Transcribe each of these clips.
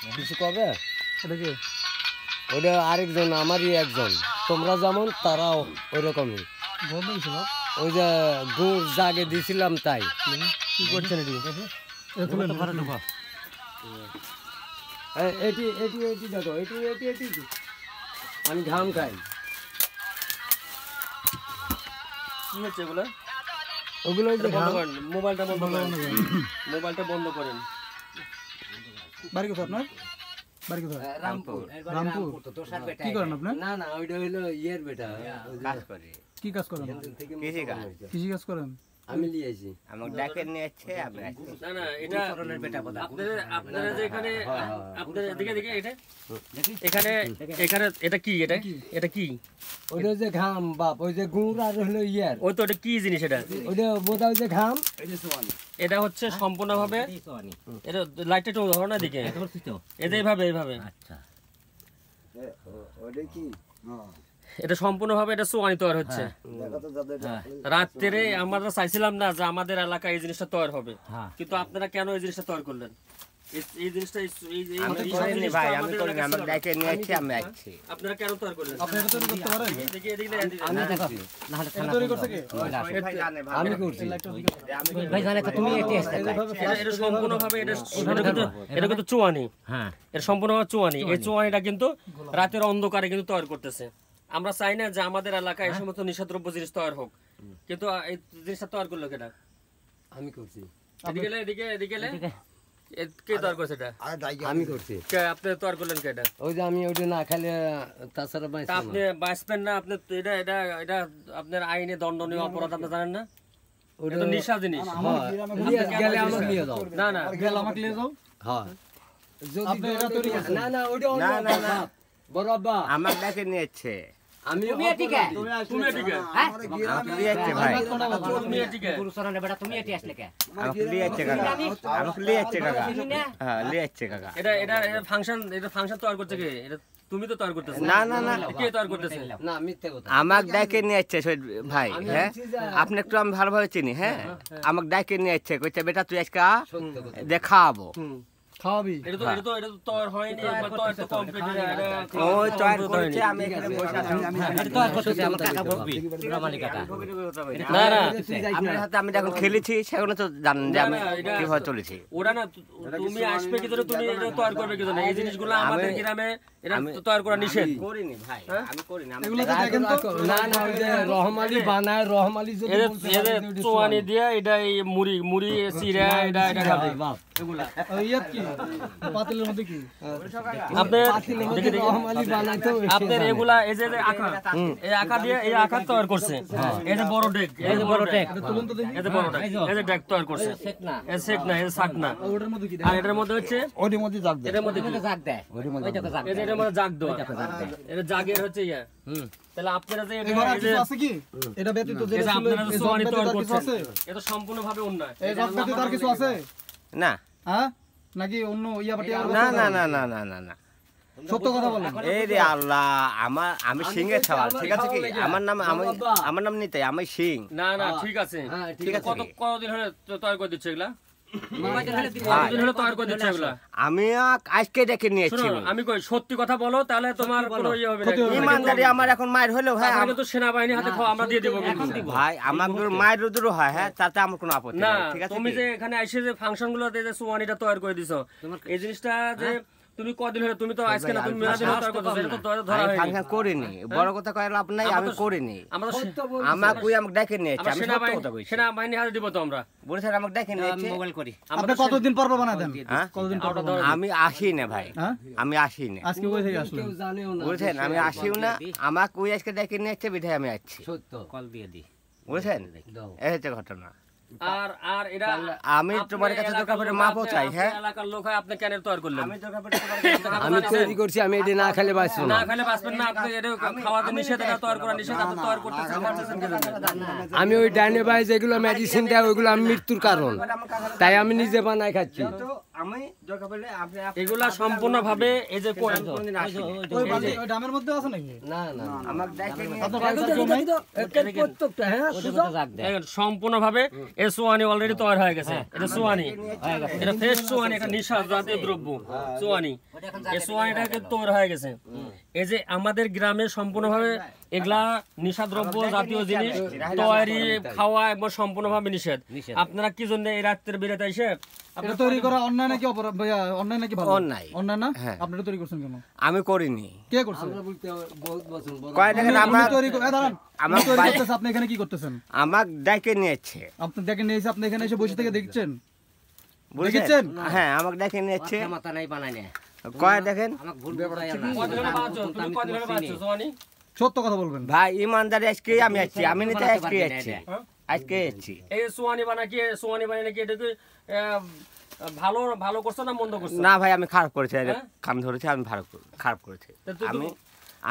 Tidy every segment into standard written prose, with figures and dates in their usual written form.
কিছু কবে এটা কি ওটা আরেকজন আমারই একজন তোমরা যেমন তারাও ওই রকমই বন্ধ হয়েছে বাপ ওই যে গুড় জাগে দিছিলাম তাই কি করছেন এটি এটি এটি এটি দেখো এটি এটি এটি আমি ঘাম খাই কি হচ্ছে এগুলো ওগুলো ওই যে বন্ধ ঘাম করেন মোবাইলটা বন্ধ করেন মোবাইলটা বন্ধ করেন বাড়ি কোথায় আপনার বাড়ি কোথায় রামপুর রামপুর কি করেন আপনার না না ওইটা হইলো ইয়ের বেটা কাজ করে কি কাজ করেন কৃষি কাজ কৃষি কাজ করেন আমি লিয়েছি আমাকে ডাকে নিয়ে যাচ্ছে আমি আসছি। না না এটা আপনারা আপনারা যে এখানে আপনারা এদিকে এদিকে এটা এখানে এখানে এটা কি এটা এটা কি ওইটা যে ঘাম বাপ ওই যে গুড় আর হলো ইয়ার ওই তো এটা কি জিনিস এটা ওইটা বোধহয় যে ঘাম এটা হচ্ছে সম্পূর্ণভাবে এটা লাইটটা একটু ধরো না দিকে এটা এইভাবে এইভাবে এটা সম্পূর্ণভাবে এটা সোয়ানি তৈরি হচ্ছে রাত্রে আমরা চাইছিলাম না যে আমাদের এলাকায় এই জিনিসটা তৈরি হবে কিন্তু আপনারা কেন এই জিনিসটা তৈরি করলেন এই জিনিসটা আমি করিনি ভাই আমি করিনি আমাকে ডাকে নিয়ে যাচ্ছে আমি আসছি আপনারা কেন তৈরি করলেন আপনি এটা তৈরি করতে পারেন এদিকে এদিকে আমি দেখছি এটা তৈরি করতে কে ভাই জানে ভাই আমি করছি এটা সম্পূর্ণভাবে এটা কিন্তু চুয়ানি এটা সম্পূর্ণভাবে চুয়ানি এই চুয়ানিটা কিন্তু রাতের অন্ধকারে কিন্তু তৈরি করতেছে আমরা চাই না যে আমাদের এলাকায় এই সমস্ত নিষেধদ্রব্য জিনিস তৈরি হোক কিন্তু এই জিনিসটা তৈরি করলো কেটা আমি করছি এদিকে এদিকে এদিকে কে তৈরি করছে এটা আমি করছি কে আপনি তৈরি করলেন কে এটা ওই যে আমি ওইটা না খাইলে তাছাড়া তা আপনি বাঁচবেন না আপনি তো এটা এটা এটা আপনার আইনে দণ্ডনীয় অপরাধ আপনি জানেন না এটা তো নিশা জিনিস গেলে আমাকে নিয়ে যাও না না গেল আমাকে নিয়ে যাও হ্যাঁ আপনি এটা তৈরি করছেন না না ওইটা অন্য না, না। বাপ। বড় আব্বা আমাকে ডাকে নিয়ে যাচ্ছে আমি তুমি এদিকে আমাকে নিয়ে যাচ্ছে ভাই তুমি এদিকে আমাকে নিয়ে যাচ্ছে কাকা আমাকে নিয়ে যাচ্ছে কাকা হ্যাঁ নিয়ে যাচ্ছে কাকা এটা এটা ফাংশন তৈরি করছে কে এটা তুমি তো তৈরি করতেছ না না না কে তৈরি করতেছে না মিথ্যে কথা আমাকে ডাকে নিয়ে যাচ্ছে শহীদ ভাই আমি হ্যাঁ বলছি যে- আপনি একটু আমি ভালোভাবে চিনি হ্যাঁ আমাকে ডাকে নিয়ে যাচ্ছে কইছে বেটা তুই আজকে সত্য কথা দেখাবো খাওয়াবি এটা তো তৈরি হয়নি একবার তৈরি তো কমপ্লিট ওই তৈরি করেছে আমি এখানে বসে আছি না না আপনার সাথে আমি যখন খেলেছি সেগুলো তো জানেন যে আমি না, এটা- কিভাবে চলেছি ওরা না তুমি আসবে কি ধরে তুমি এটা তৈরি করবে কি ধরে এই জিনিসগুলো আমাদের গ্রামে এটা তৈরি করা নিষেধ করিনি ভাই আমি করিনি আমি এগুলো তো দেখেন তো না না ওই যে রহমালি বানায় রহমালি যদি এদের বলতে এদের পারে যে ওইটা চোয়ানি দিয়ে এটা এই মুড়ি চিড়া এটা এটা খাবে বাপ ইয়াত কি পাতিলের মধ্যে কি আপনার পাতিলের মধ্যে দেখে দেখে রহমালি বানায় তো আপনার এগুলা এই যে আঁকা এই আঁকা দিয়ে এই আঁকা তৈরি করছে এই যে বড় ডেক এই যে বড় ডেক তুলুন তো দেখি এই যে বড় ডেক এই যে ডেক তৈরি করছে এই শেক না এই শাক না ওটার মধ্যে কি আর এটার মধ্যে হচ্ছে ওটার মধ্যে জাগ দেয় এটার মধ্যে কি? এই যে এটার মধ্যে জাগ দেওয়া এটা জাগের হচ্ছে ইয়া তাহলে আপনারা যে এটা এবার আর এই যে কিছু আছে কি এটা ব্যতীত এই যেটা যে ছিল আপনারা যে এই চোয়ানি জব তৈরি ব্যতীত আর কিছু করছেন আছে এটা সম্পূর্ণভাবে অন্যায় এই জব ব্যতীত আর কিছু আছে না হ্যাঁ নাকি অন্য ইয়া পাটি আর না না না না না না না সত্য কথা বলেন এই রে আল্লাহ আমি সিংহের সওয়াল ঠিক আছে কি আমার নাম নিতে আমি সিং না না ঠিক আছে হ্যাঁ ঠিক আছে কতদিন হলে তৈরি করে দিচ্ছে এগুলা কতদিন হলে তৈরি করে দিচ্ছে এগুলা আমি আজকে ডেকে নিয়েছি শোনো আমি কই সত্যি কথা বলো তাহলে তোমার কোনো ইয়ে হবে না ইমানদারি আমার এখন মায়ের হলেও ভাই আমাকে তো সেনাবাহিনী হাতে আমরা দিয়ে দেবো কিন্তু। ভাই আমার মায়ের রুদ্র হয় হ্যাঁ তাতে আমার কোনো আপত্তি না নেই ঠিক আছে তুমি কি? যে এখানে এসে যে ফাংশন গুলো যে সোয়ানিটা তৈরি করে দিছো এই জিনিসটা যে তুমি কদিন হলে তুমি তো আজকে না তুমি মেলা দিন তৈরি করতেছো এটা তো ধরা আমি হয়নি ফাংশন করিনি বড় কথা কয় লাভ নাই আমি করিনি আমরা আমাকে ডেকে নিয়েছি আমি সত্য কথা কইছি সেনাবাহিনী হাতে দিব তো আমরা বলেছেন আমাকে ডেকে নিয়েছি মোবাইল করি আপনি কতদিন পর বানায় দেন হ্যাঁ কতদিন পর আমি আসি না ভাই হ্যাঁ আমি আসি না আজকে কই থেকে আসলেন কেউ জানেও না বুঝছেন আমি আসিও না আমাকে ওই আজকে ডেকে নিয়েছে বিধায় আমি আসছি সত্য বুঝছেন দাও এই হচ্ছে ঘটনা আর আর এটা আমি তোমার কাছে দরকার পড়ে মাপও চাই হ্যাঁ এলাকার লোক হয় আপনি কেন তৈরি করলেন আমি দরকার পড়ে তোমার কাছে আমি তৈরি করছি আমি এটা না খেলে বাঁচবো না না খাইলে বাঁচবেন না আপনি এটা খাওয়াতে নিষেধ এটা তৈরি করা নিষেধ আপনি তৈরি করতেছেন পারতেছেন কি জন্য? আমি ওই ডাইনে বাই যেগুলো মেডিসিন দেয় ওইগুলো আমি মৃত্যুর কারণ তাই আমি নিজে বানাই খাচ্ছি আমি দরকার পড়লে আপনি এগুলা সম্পূর্ণভাবে এই যে কোনদিন আসেনি। ওই বালি ওই ডামের মধ্যে আছে নাকি না না আমাকে দেখে নিয়ে আপনার পয়সা কেউ নাই? দেখেন, সম্পূর্ণভাবে এই সোয়ানি অলরেডি তৈরি হয়ে গেছে। এটা সোয়ানি, এটা ফ্রেশ সোয়ানি, এটা নিশা জাতীয় দ্রব্য সোয়ানি। এই সোয়ানিটাকে তৈরি হয়ে গেছে। এই যে আমাদের গ্রামে সম্পূর্ণভাবে এগুলা নিশা দ্রব্য জাতীয় জিনিস তৈরি খাওয়া এবং সম্পূর্ণভাবে নিষেধ। আপনারা কি জন্য এই রাত্রের বেরোতে এসে এটা তৈরি করা অন্যায় নাকি অপরাধ? ভাইয়া, অন্যায় নাকি ভালো? অন্যায়। অন্যায় না? হ্যাঁ। আপনি এটা তৈরি করছেন কেন? আমি করিনি। কে করছে? বহুত বছর বড় কয় দেখেন উনি আমার তৈরি করে- এ দাঁড়ান। আমার উনি তৈরি ভাই- করতেছে, আপনি এখানে কি করতেছেন? আমাকে ডেকে নিয়েছে, আপনি দেখেন নিয়েছে, আপনি এখানে এসে বসে থেকে দেখছেন? বুঝছেন? দেখেছেন? হ্যাঁ, আমাকে ডেকে নিয়েছে। মাথা নাই বানাই না কয় দেখেন আমাকে ভুল বুঝাই না কয়দিন হলো বাঁচছো? তুমি কয়দিন হলো বাঁচছো সোয়ানি? সত্য কথা বলবেন। ভাই, ইমানদারি আজকে আমি আসছি, আমি নিতে আজকে আসছি, আজকে আসছি। এই সোয়ানি বানাকি সোয়ানি বানাই নাকি এটা কি ভালো ভালো করছো না মন্দ করছো? না ভাই, আমি খারাপ করেছি, হ্যাঁ? কাম ধরেছি, আমি খারাপ করেছি। তা তুই-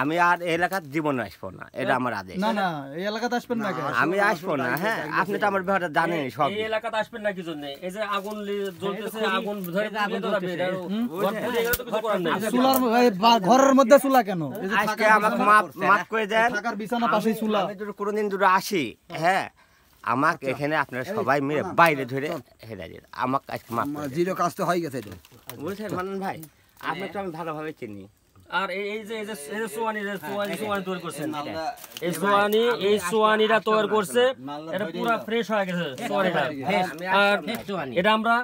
আমি আর এই এলাকার জীবনে আসবো না, এটা আমার আদেশ। না না, এই এলাকাতে আসবেন না কেন? আমি আসবো না। হ্যাঁ, আপনি তো আমার ব্যাপারটা জানেন সব। এই এলাকাতে আসবেন না কি জন্য? এই যে আগুন জ্বলতেছে, আগুন ধরে পুড়িয়ে তো যাবে, এটা ঘর পুড়িয়ে গেলে তো কিছু করার নাই। চুলার ঘরের মধ্যে চুলা কেন? এই যে আজকে আমাকে মাফ করে দেন। থাকার বিছানা পাশেই চুলা। আমি যদি কোনোদিন দুটো আসি, হ্যাঁ, আমাকে এখানে আপনারা সবাই মিলে বাইরে ধরে হেরে দেন। আমাকে আজকে মাফ করে দেন। জিরো কাজ তো হয়ে গেছে এটা। বুঝছেন মানন ভাই, আপনি তো আমি ভালোভাবে চিনি। আর এই যে সোয়ানি তৈরি করছেন, এই সোয়ানিটা তৈরি করছে, এটা পুরো ফ্রেশ হয়ে গেছে সোয়ানিটা। আর এটা আমরা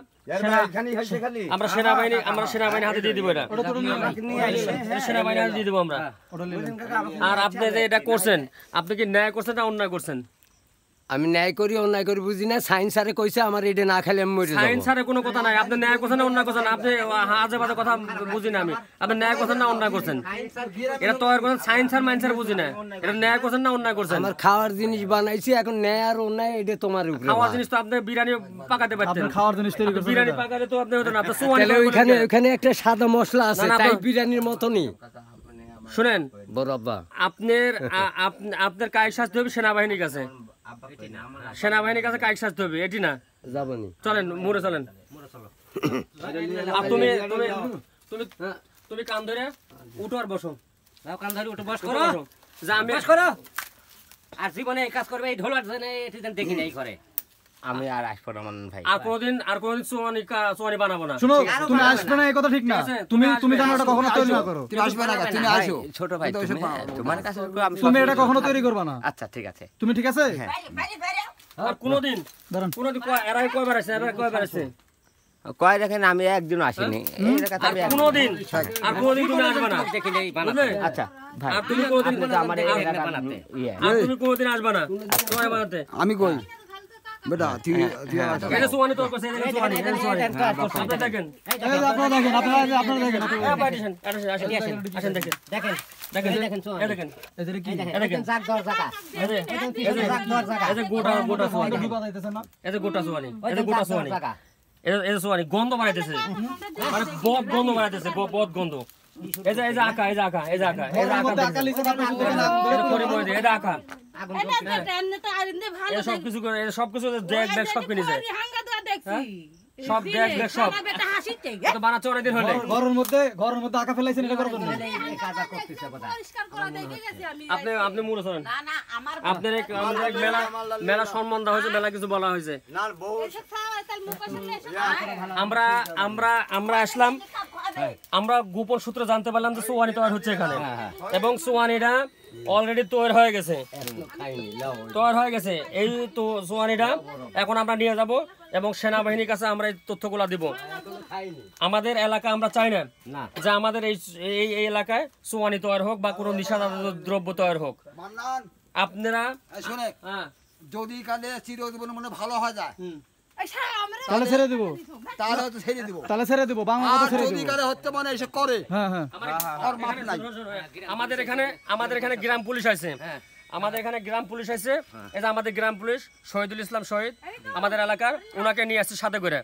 সেনাবাহিনী হাতে দিয়ে দিব। এটা সেনাবাহিনী হাতে দিয়ে দিব আমরা। আর আপনি যে এটা করছেন, আপনি কি ন্যায় করছেন না অন্যায় করছেন? আমি ন্যায় করি অন্যায় করি বুঝি না। সাইন্স স্যারে কইছে আমার এটা না খেলে আমি মরে যাবো। সাইন্স ছাড়া কোনো কথা নাই। আপনি ন্যায় করছেন না অন্যায় করছেন? আপনি আজে বাজে কথা বুঝি না আমি। আপনি ন্যায় করছেন না অন্যায় করছেন? এটা তৈরি করছেন সাইন্স আর মাইন্স আর বুঝি না। এটা ন্যায় করছেন না অন্যায় করছেন? আমার খাওয়ার জিনিস বানাইছি, এখন ন্যায় আর অন্যায় এটা তোমার উপরে। খাওয়ার জিনিস তো আপনি বিরিয়ানি পাকাতে পারতেন। আপনি খাওয়ার জিনিস তৈরি করছেন। বিরিয়ানি পাকাতে তো আপনি হতো না। আপনি সোয়ানি তাহলে ওইখানে একটা সাদা মশলা আছে, না, না, তাই আপনার- বিরিয়ানির মতনই। শুনেন, বরাব্বা আপনার কায়িক শাস্তি হবে সেনাবাহিনীর কাছে। সেনাবাহিনীর কাছে কায়িক শাস্তি হবে, এটি না। যাবনি। চলেন মোড়ে চলেন। আর তুমি কান ধরে উঠো আর বসো। দাও কান ধরে উঠে বস উঠো, করো বসো। যা আমি বস করো আর জীবনে এই কাজ করবে এই ঢোল বাজনে এটি যেন দেখি নাই করে আমি আর আসবো না মানন ভাই। আর কোনোদিন সোয়ানি বানাবো না। শুনো, তুমি আসবে না এই কথা ঠিক না। ঠিক আছে, তুমি তুমি তুমি আসবে, জানো এটা কখনো তৈরি না করো। তুমি আসবে না, তুমি ভাই, আসো। ছোট ভাই, তোমার কাছে আমি তুমি সব- এটা কখনো তৈরি করবে না। আচ্ছা, ঠিক আছে। তুমি ঠিক আছে? আর কোনোদিন দাঁড়ান। এরা কয়বার আসছে? কয় দেখেন আমি একদিন আসিনি এই এলাকাতে, আর আমি একদিন- কোনোদিন তুমি আসবে না। দেখি নাই বুঝলে? আচ্ছা ভাই, আর তুমি কোনোদিন আপনি তো আমার এই এলাকার বানাতে। ইয়ে। আর তুমি কোনোদিন আসবে না সোয়ানি বানাতে। আমি কই বেটা, তুই তুই আসো। এটা সোয়ানি তৈরি করছে, এটা সোয়ানি। আপনি দেখেন। এই যে আপনারা দেখেন, আপনারা দেখেন। আসেন দেখেন। দেখেন দেখেন, দেখেন সোয়ানি। এই দেখেন, এই যে কি? এই দেখেন। জাগ দর জায়গা এই যে, এই যে গোটা সোয়ানি। কি বানাইতেছে না? এই যে গোটা সোয়ানি, এই যে গোটা সোয়ানি। এই যে সোয়ানি গন্ধ বানাইতেছে, মানে বদ গন্ধ বানাইতেছে, বদ গন্ধ। এই যে আঁকা, এই যে আঁকা। ঘরের মধ্যে আকালি আছে, আপনি শুধু এখানে এই যে পরিময় দিয়ে, এই যে আঁকা। আগুন এই সবকিছু দেখ সব কিনে যায়। সব দেখ সব। এটা বানাচ্ছে অনেকদিন হলে। ঘরের মধ্যে আঁকা ফেলাইছেন, এটা করবেন না। এই কাজ করতেছে কথা আপনি মূলে চলেন। আপনার আমাদের এক মেলা সম্মান দেওয়া হয়েছে, মেলা কিছু বলা হয়েছে। আমরা আসলাম, আমরা গোপন সূত্রে জানতে পারলাম যে সোয়ানি তৈরি হচ্ছে এখানে, এবং সোয়ানিটা অলরেডি তৈরি হয়ে গেছে। এই তো সোয়ানিটা এখন আমরা নিয়ে যাব এবং সেনাবাহিনীর কাছে আমরা এই তথ্যগুলা দিব। আমাদের এলাকা আমরা চাই না যে আমাদের এই এলাকায় সোয়ানি তৈরি হোক বা কোনো নিশাজাতীয় দ্রব্য তৈরি হোক। মান্নান, আপনারা এই শোনে, হ্যাঁ, যদি কালে চিরজীবন মনে ভালো হয়ে যায় তাহলে ছেড়ে দিব, তাহলে হয়তো ছেড়ে দিব। বাংলা কথা আর ছেড়ে যদি দিব। কালে হত্যা মানে এসে করে, হ্যাঁ হ্যাঁ। আর মাপ নাই। আমাদের এখানে গ্রাম পুলিশ আছে। আমাদের এখানে গ্রাম পুলিশ আছে। এই যে আমাদের গ্রাম পুলিশ শহীদুল ইসলাম শহীদ আমাদের এলাকার, ওনাকে নিয়ে আসছে সাথে করে,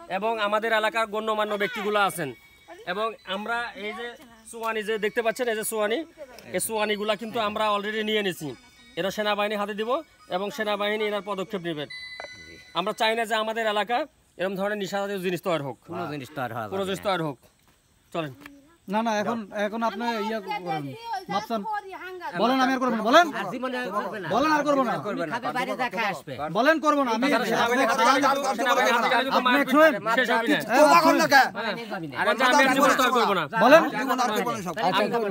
এবং আমাদের এলাকার গণ্যমান্য ব্যক্তিগুলো আছেন। এবং আমরা এই যে সোয়ানি যে দেখতে পাচ্ছেন, এই যে সোয়ানি, এই সোয়ানিগুলা কিন্তু আমরা অলরেডি নিয়ে নিয়েছি। এরা সেনাবাহিনী হাতে দিব এবং সেনাবাহিনী এনার পদক্ষেপ নেবেন। আমরা চাই না যে আমাদের এলাকা এরকম ধরনের নিশা জাতীয় জিনিস তৈরি হোক, কোনো জিনিস তো আর হয় কোনো জিনিস তৈরি হোক। চলেন না না এখন আপনি ইয়া করেন মাপসান বলেন আমি আর করব না বলেন আর জীবনে করবে না বলেন আর করব না তুমি খাবে বাইরে যা খায় আসবে বলেন করব না আমি আপনি শুনেন শেষ হবে না। তোবা কর না কে আর আমি আর জীবনে তৈরি করবো না। বলেন জীবন আর জীবন সব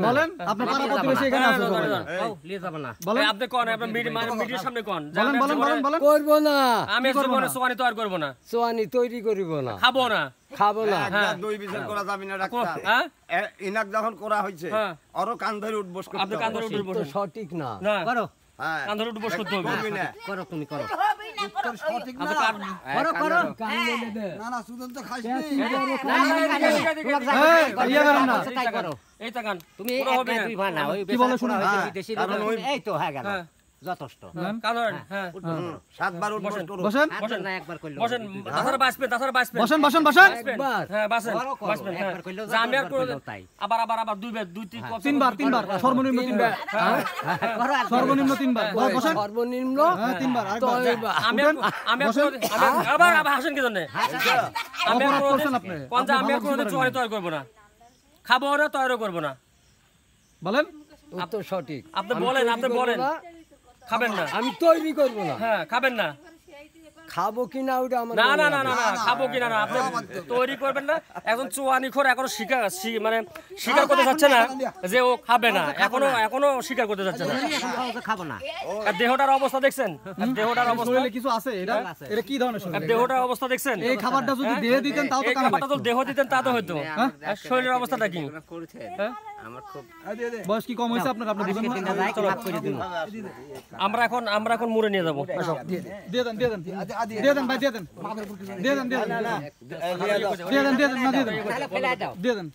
বলেন আপনি পাড়া প্রতিবেশী এখানে আছে সবাই ও লিয়ে যাবে না বলেন আপনি কোন আপনি মিডিয়ার সামনে কোন যে বলেন আমি বলেন বলেন বলেন করবো না, আমি জীবনে সোয়ানি তৈরি করবো না, চোয়ানি তৈরি করিব না, খাবো না। খাবো না। হ্যাঁ। দুই বিচার করা যাবে না ডাক্তার হ্যাঁ ইনাক যখন করা হয়েছে হ্যাঁ। আরো কান ধরে উঠবস করতে আপনি কান ধরে উঠে তো বসুন সঠিক না। না, করো হ্যাঁ কান ধরে উঠে বসে করতে হবে। করবি না করো তুমি করো সঠিক না আপনি কান করো করো না না সুদন তো খাইস না, না, এই ইয়া করেন না তাই করো এই তাকান তুমি কোনো হবে না। দুই ভাই না ওই কি বলে শুনুন? বিদেশি লোক এই তো হয়ে গেল হ্যাঁ। যথেষ্ট কান ধরেন, হ্যাঁ সাতবার উঠবস করো বসেন বসেন না একবার কইলো বসেন, তাছাড়া বাঁচবেন, তাছাড়া বাঁচবেন। বসেন বসেন বসেন একবার হ্যাঁ বাঁচেন, করো, করো, বাঁচবেন, হ্যাঁ। একবার করলেও যে আমি আর দুইবার করে করলেও তাই। আবার দুইবার, দুই তিন তিনবার সর্বনিম্ন তিনবার করো আর সর্বনিম্ন তিনবার বসেন সর্বনিম্ন হ্যাঁ তিনবার আরেকবার তয়বা। আমি আবার হাসেন কি জন্য? আমি অপরাধ করছেন আপনি কোন যে আমি আর আপনি কোনোদিন ভালো চুয়ানি তৈরি করবো না, খাবো না, তৈরি করবো না। বলেন উত্তর সঠিক। আপনি আমি বলেন, তৈরি আপনি করবো বলেন। না, খাবেন না, আমি তৈরি করব না, হ্যাঁ খাবেন না। খাবো কিনা ওটা আমার না বলা না না লাগবে না না খাবো কিনা না, আপনি তৈরি করবেন না। এখন চুয়ানি খোর এখনো মানে স্বীকার করতে যাচ্ছে না যে ও খাবে না, এখনো স্বীকার করতে যাচ্ছে না। খাবো না আর দেহটার অবস্থা দেখছেন, আর দেহটার অবস্থা, শরীরে কিছু আছে এটা এটা কি ধরনের আর শরীর দেহটার অবস্থা দেখছেন। এই খাবারটা যদি দেহে দিতেন তাও তো এই কাম খাবারটা তো লাগতো। দেহ দিতেন তা তো হইতো। আর শরীরের অবস্থাটা কি? করেছে হ্যাঁ? আমার খুব বয়স কি কম হয়েছে আপনার আপনি বুঝেন না তিনটা যাই মাফ করে দিন আমরা এখন মুড়ে নিয়ে যাবো। আসো। দিয়ে দেন ভাই দিয়ে দেন না দিয়ে দেন তাহলে ফেলে দাও দিয়ে দেন